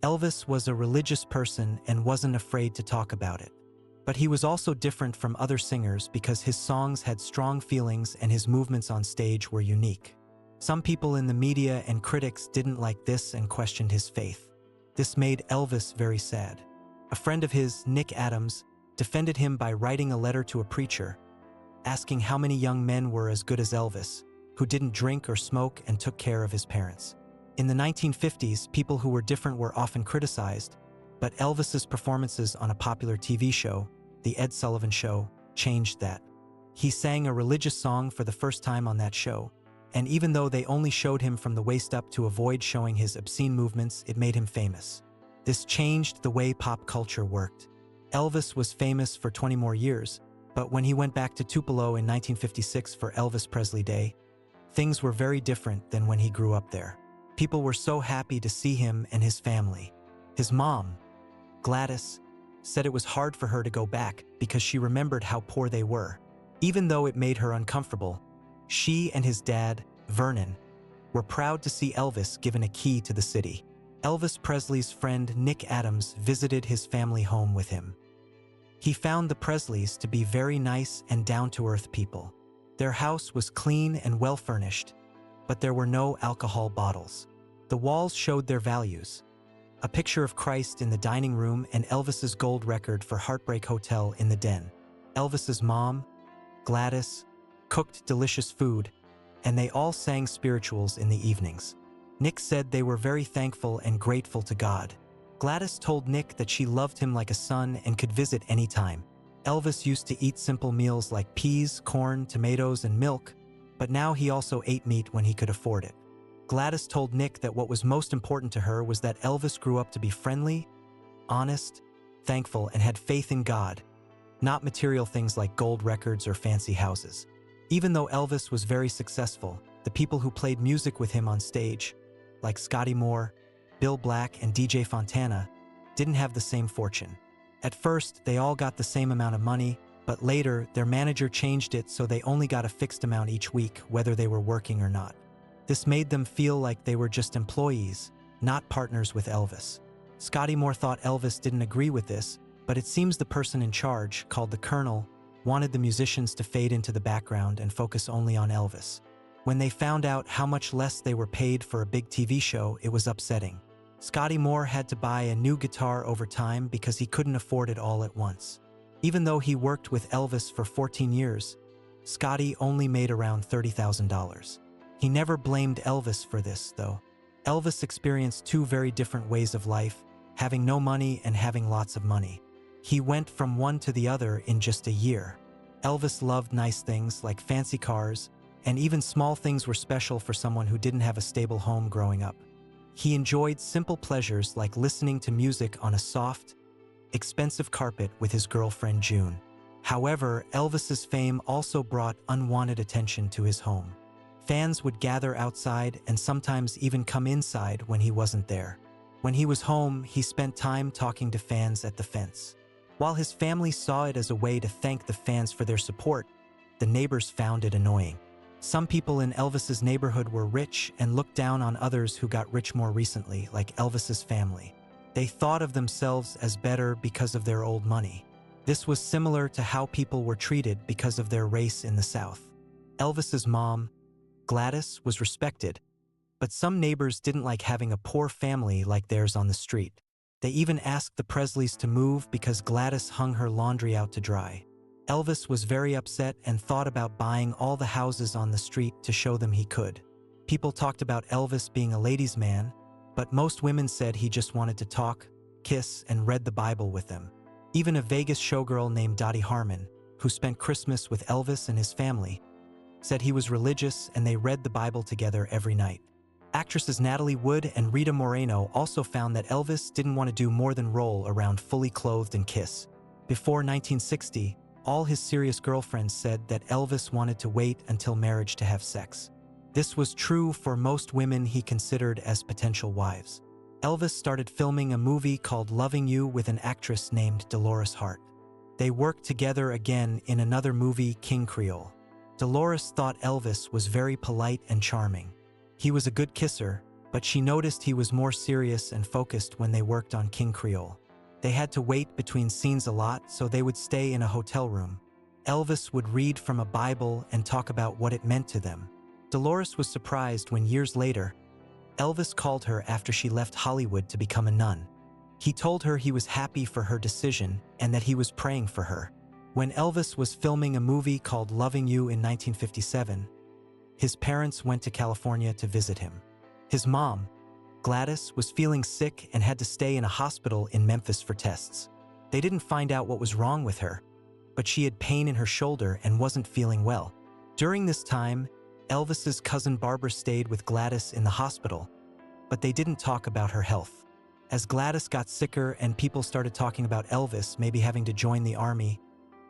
Elvis was a religious person and wasn't afraid to talk about it. But he was also different from other singers because his songs had strong feelings and his movements on stage were unique. Some people in the media and critics didn't like this and questioned his faith. This made Elvis very sad. A friend of his, Nick Adams, defended him by writing a letter to a preacher, asking how many young men were as good as Elvis, who didn't drink or smoke and took care of his parents. In the 1950s, people who were different were often criticized, but Elvis's performances on a popular TV show, The Ed Sullivan Show, changed that. He sang a religious song for the first time on that show, and even though they only showed him from the waist up to avoid showing his obscene movements, it made him famous. This changed the way pop culture worked. Elvis was famous for 20 more years, but when he went back to Tupelo in 1956 for Elvis Presley Day, things were very different than when he grew up there. People were so happy to see him and his family. His mom, Gladys, said it was hard for her to go back because she remembered how poor they were. Even though it made her uncomfortable, she and his dad, Vernon, were proud to see Elvis given a key to the city. Elvis Presley's friend Nick Adams visited his family home with him. He found the Presleys to be very nice and down-to-earth people. Their house was clean and well-furnished, but there were no alcohol bottles. The walls showed their values. A picture of Christ in the dining room and Elvis's gold record for Heartbreak Hotel in the den. Elvis's mom, Gladys, cooked delicious food, and they all sang spirituals in the evenings. Nick said they were very thankful and grateful to God. Gladys told Nick that she loved him like a son and could visit anytime. Elvis used to eat simple meals like peas, corn, tomatoes, and milk, but now he also ate meat when he could afford it. Gladys told Nick that what was most important to her was that Elvis grew up to be friendly, honest, thankful, and had faith in God, not material things like gold records or fancy houses. Even though Elvis was very successful, the people who played music with him on stage, like Scotty Moore, Bill Black, and DJ Fontana, didn't have the same fortune. At first, they all got the same amount of money, but later, their manager changed it so they only got a fixed amount each week, whether they were working or not. This made them feel like they were just employees, not partners with Elvis. Scotty Moore thought Elvis didn't agree with this, but it seems the person in charge, called the Colonel, wanted the musicians to fade into the background and focus only on Elvis. When they found out how much less they were paid for a big TV show, it was upsetting. Scotty Moore had to buy a new guitar over time because he couldn't afford it all at once. Even though he worked with Elvis for 14 years, Scotty only made around $30,000. He never blamed Elvis for this, though. Elvis experienced two very different ways of life, having no money and having lots of money. He went from one to the other in just a year. Elvis loved nice things like fancy cars, and even small things were special for someone who didn't have a stable home growing up. He enjoyed simple pleasures like listening to music on a soft, expensive carpet with his girlfriend June. However, Elvis's fame also brought unwanted attention to his home. Fans would gather outside and sometimes even come inside when he wasn't there. When he was home, he spent time talking to fans at the fence. While his family saw it as a way to thank the fans for their support, the neighbors found it annoying. Some people in Elvis's neighborhood were rich and looked down on others who got rich more recently, like Elvis's family. They thought of themselves as better because of their old money. This was similar to how people were treated because of their race in the South. Elvis's mom, Gladys, was respected, but some neighbors didn't like having a poor family like theirs on the street. They even asked the Presleys to move because Gladys hung her laundry out to dry. Elvis was very upset and thought about buying all the houses on the street to show them he could. People talked about Elvis being a ladies' man, but most women said he just wanted to talk, kiss, and read the Bible with them. Even a Vegas showgirl named Dottie Harmon, who spent Christmas with Elvis and his family, said he was religious and they read the Bible together every night. Actresses Natalie Wood and Rita Moreno also found that Elvis didn't want to do more than roll around fully clothed and kiss. Before 1960, all his serious girlfriends said that Elvis wanted to wait until marriage to have sex. This was true for most women he considered as potential wives. Elvis started filming a movie called Loving You with an actress named Dolores Hart. They worked together again in another movie, King Creole. Dolores thought Elvis was very polite and charming. He was a good kisser, but she noticed he was more serious and focused when they worked on King Creole. They had to wait between scenes a lot, so they would stay in a hotel room. Elvis would read from a Bible and talk about what it meant to them. Dolores was surprised when years later, Elvis called her after she left Hollywood to become a nun. He told her he was happy for her decision and that he was praying for her. When Elvis was filming a movie called Loving You in 1957, his parents went to California to visit him. His mom, Gladys, was feeling sick and had to stay in a hospital in Memphis for tests. They didn't find out what was wrong with her, but she had pain in her shoulder and wasn't feeling well. During this time, Elvis's cousin Barbara stayed with Gladys in the hospital, but they didn't talk about her health. As Gladys got sicker and people started talking about Elvis maybe having to join the army,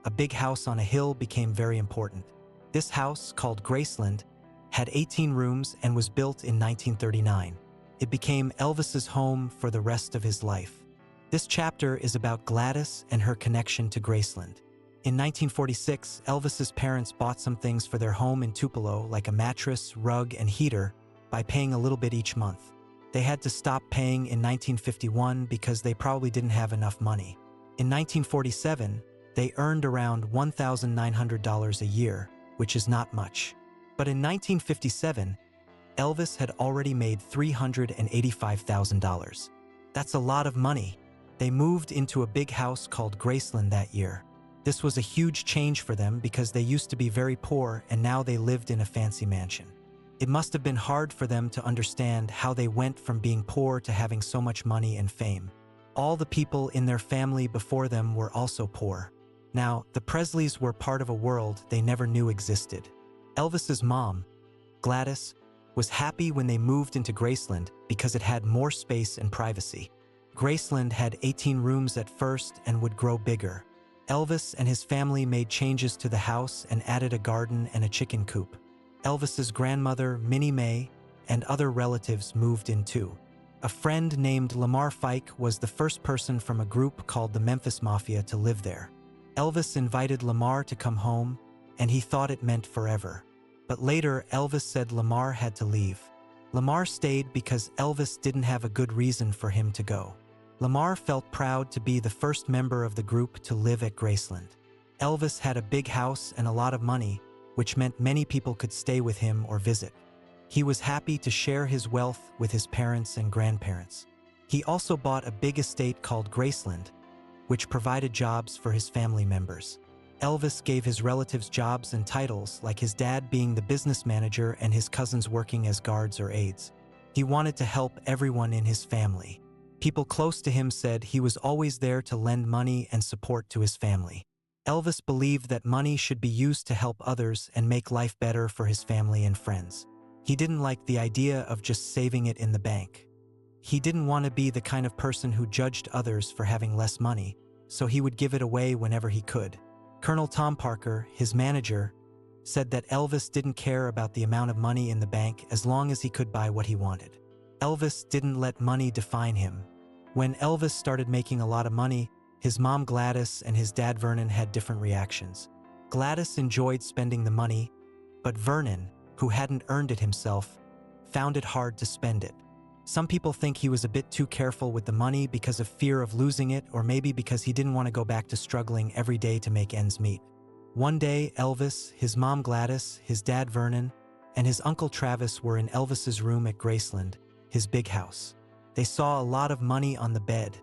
a big house on a hill became very important. This house, called Graceland, had 18 rooms and was built in 1939. It became Elvis's home for the rest of his life. This chapter is about Gladys and her connection to Graceland. In 1946, Elvis's parents bought some things for their home in Tupelo, like a mattress, rug, and heater, by paying a little bit each month. They had to stop paying in 1951 because they probably didn't have enough money. In 1947, they earned around $1,900 a year, which is not much. But in 1957, Elvis had already made $385,000. That's a lot of money. They moved into a big house called Graceland that year. This was a huge change for them because they used to be very poor and now they lived in a fancy mansion. It must have been hard for them to understand how they went from being poor to having so much money and fame. All the people in their family before them were also poor. Now, the Presleys were part of a world they never knew existed. Elvis's mom, Gladys, was happy when they moved into Graceland because it had more space and privacy. Graceland had 18 rooms at first and would grow bigger. Elvis and his family made changes to the house and added a garden and a chicken coop. Elvis's grandmother, Minnie Mae, and other relatives moved in too. A friend named Lamar Fike was the first person from a group called the Memphis Mafia to live there. Elvis invited Lamar to come home, and he thought it meant forever. But later, Elvis said Lamar had to leave. Lamar stayed because Elvis didn't have a good reason for him to go. Lamar felt proud to be the first member of the group to live at Graceland. Elvis had a big house and a lot of money, which meant many people could stay with him or visit. He was happy to share his wealth with his parents and grandparents. He also bought a big estate called Graceland, which provided jobs for his family members. Elvis gave his relatives jobs and titles, like his dad being the business manager and his cousins working as guards or aides. He wanted to help everyone in his family. People close to him said he was always there to lend money and support to his family. Elvis believed that money should be used to help others and make life better for his family and friends. He didn't like the idea of just saving it in the bank. He didn't want to be the kind of person who judged others for having less money, so he would give it away whenever he could. Colonel Tom Parker, his manager, said that Elvis didn't care about the amount of money in the bank as long as he could buy what he wanted. Elvis didn't let money define him. When Elvis started making a lot of money, his mom Gladys and his dad Vernon had different reactions. Gladys enjoyed spending the money, but Vernon, who hadn't earned it himself, found it hard to spend it. Some people think he was a bit too careful with the money because of fear of losing it, or maybe because he didn't want to go back to struggling every day to make ends meet. One day, Elvis, his mom Gladys, his dad Vernon, and his uncle Travis were in Elvis's room at Graceland, his big house. They saw a lot of money on the bed,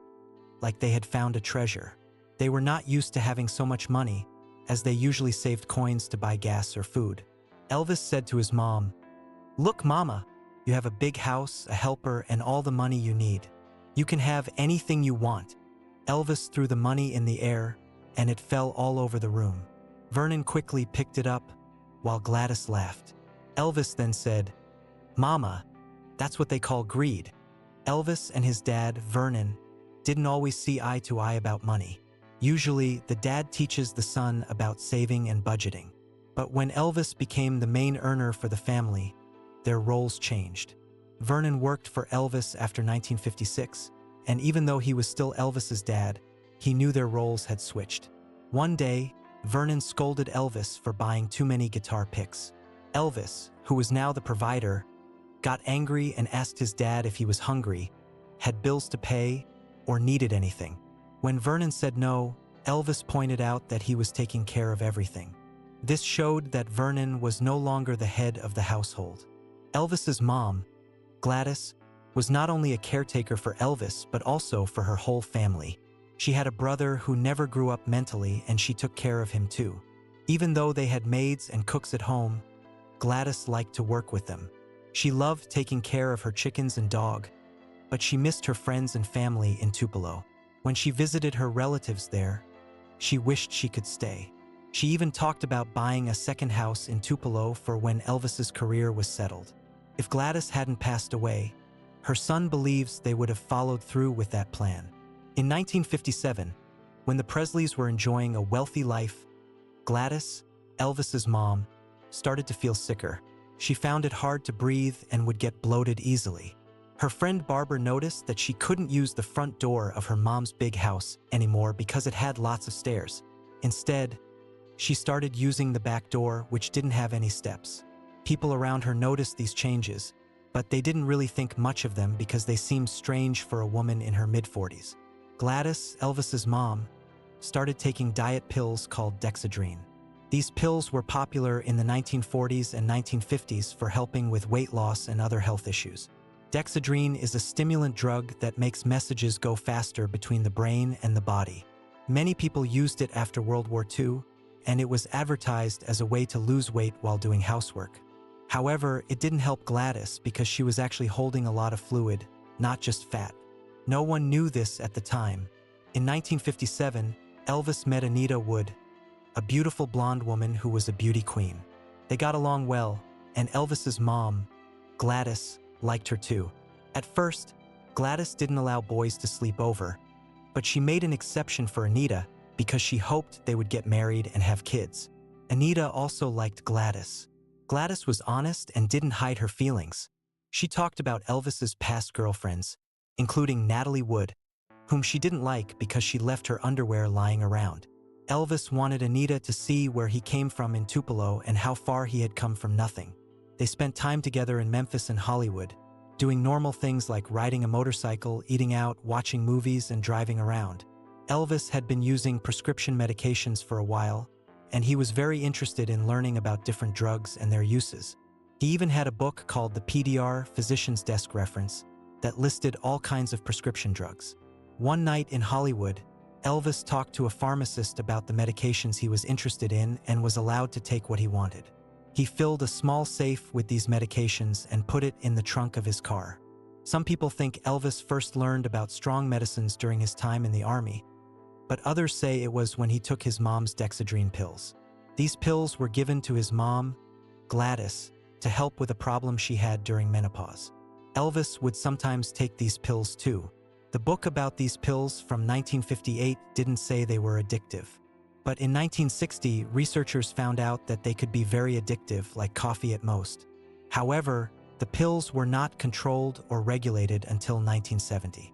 like they had found a treasure. They were not used to having so much money, as they usually saved coins to buy gas or food. Elvis said to his mom, "Look, Mama, you have a big house, a helper, and all the money you need. You can have anything you want." Elvis threw the money in the air, and it fell all over the room. Vernon quickly picked it up, while Gladys laughed. Elvis then said, "Mama, that's what they call greed." Elvis and his dad, Vernon, didn't always see eye to eye about money. Usually, the dad teaches the son about saving and budgeting. But when Elvis became the main earner for the family, their roles changed. Vernon worked for Elvis after 1956, and even though he was still Elvis's dad, he knew their roles had switched. One day, Vernon scolded Elvis for buying too many guitar picks. Elvis, who was now the provider, got angry and asked his dad if he was hungry, had bills to pay, or needed anything. When Vernon said no, Elvis pointed out that he was taking care of everything. This showed that Vernon was no longer the head of the household. Elvis's mom, Gladys, was not only a caretaker for Elvis but also for her whole family. She had a brother who never grew up mentally, and she took care of him too. Even though they had maids and cooks at home, Gladys liked to work with them. She loved taking care of her chickens and dog, but she missed her friends and family in Tupelo. When she visited her relatives there, she wished she could stay. She even talked about buying a second house in Tupelo for when Elvis's career was settled. If Gladys hadn't passed away, her son believes they would have followed through with that plan. In 1957, when the Presleys were enjoying a wealthy life, Gladys, Elvis's mom, started to feel sicker. She found it hard to breathe and would get bloated easily. Her friend Barbara noticed that she couldn't use the front door of her mom's big house anymore because it had lots of stairs. Instead, she started using the back door, which didn't have any steps. People around her noticed these changes, but they didn't really think much of them because they seemed strange for a woman in her mid-40s. Gladys, Elvis's mom, started taking diet pills called Dexedrine. These pills were popular in the 1940s and 1950s for helping with weight loss and other health issues. Dexedrine is a stimulant drug that makes messages go faster between the brain and the body. Many people used it after World War II, and it was advertised as a way to lose weight while doing housework. However, it didn't help Gladys because she was actually holding a lot of fluid, not just fat. No one knew this at the time. In 1957, Elvis met Anita Wood, a beautiful blonde woman who was a beauty queen. They got along well, and Elvis's mom, Gladys, liked her too. At first, Gladys didn't allow boys to sleep over, but she made an exception for Anita because she hoped they would get married and have kids. Anita also liked Gladys. Gladys was honest and didn't hide her feelings. She talked about Elvis's past girlfriends, including Natalie Wood, whom she didn't like because she left her underwear lying around. Elvis wanted Anita to see where he came from in Tupelo and how far he had come from nothing. They spent time together in Memphis and Hollywood, doing normal things like riding a motorcycle, eating out, watching movies, and driving around. Elvis had been using prescription medications for a while, and he was very interested in learning about different drugs and their uses. He even had a book called the PDR, Physician's Desk Reference, that listed all kinds of prescription drugs. One night in Hollywood, Elvis talked to a pharmacist about the medications he was interested in and was allowed to take what he wanted. He filled a small safe with these medications and put it in the trunk of his car. Some people think Elvis first learned about strong medicines during his time in the army, but others say it was when he took his mom's Dexedrine pills. These pills were given to his mom, Gladys, to help with a problem she had during menopause. Elvis would sometimes take these pills too. The book about these pills from 1958 didn't say they were addictive. But in 1960, researchers found out that they could be very addictive, like coffee at most. However, the pills were not controlled or regulated until 1970.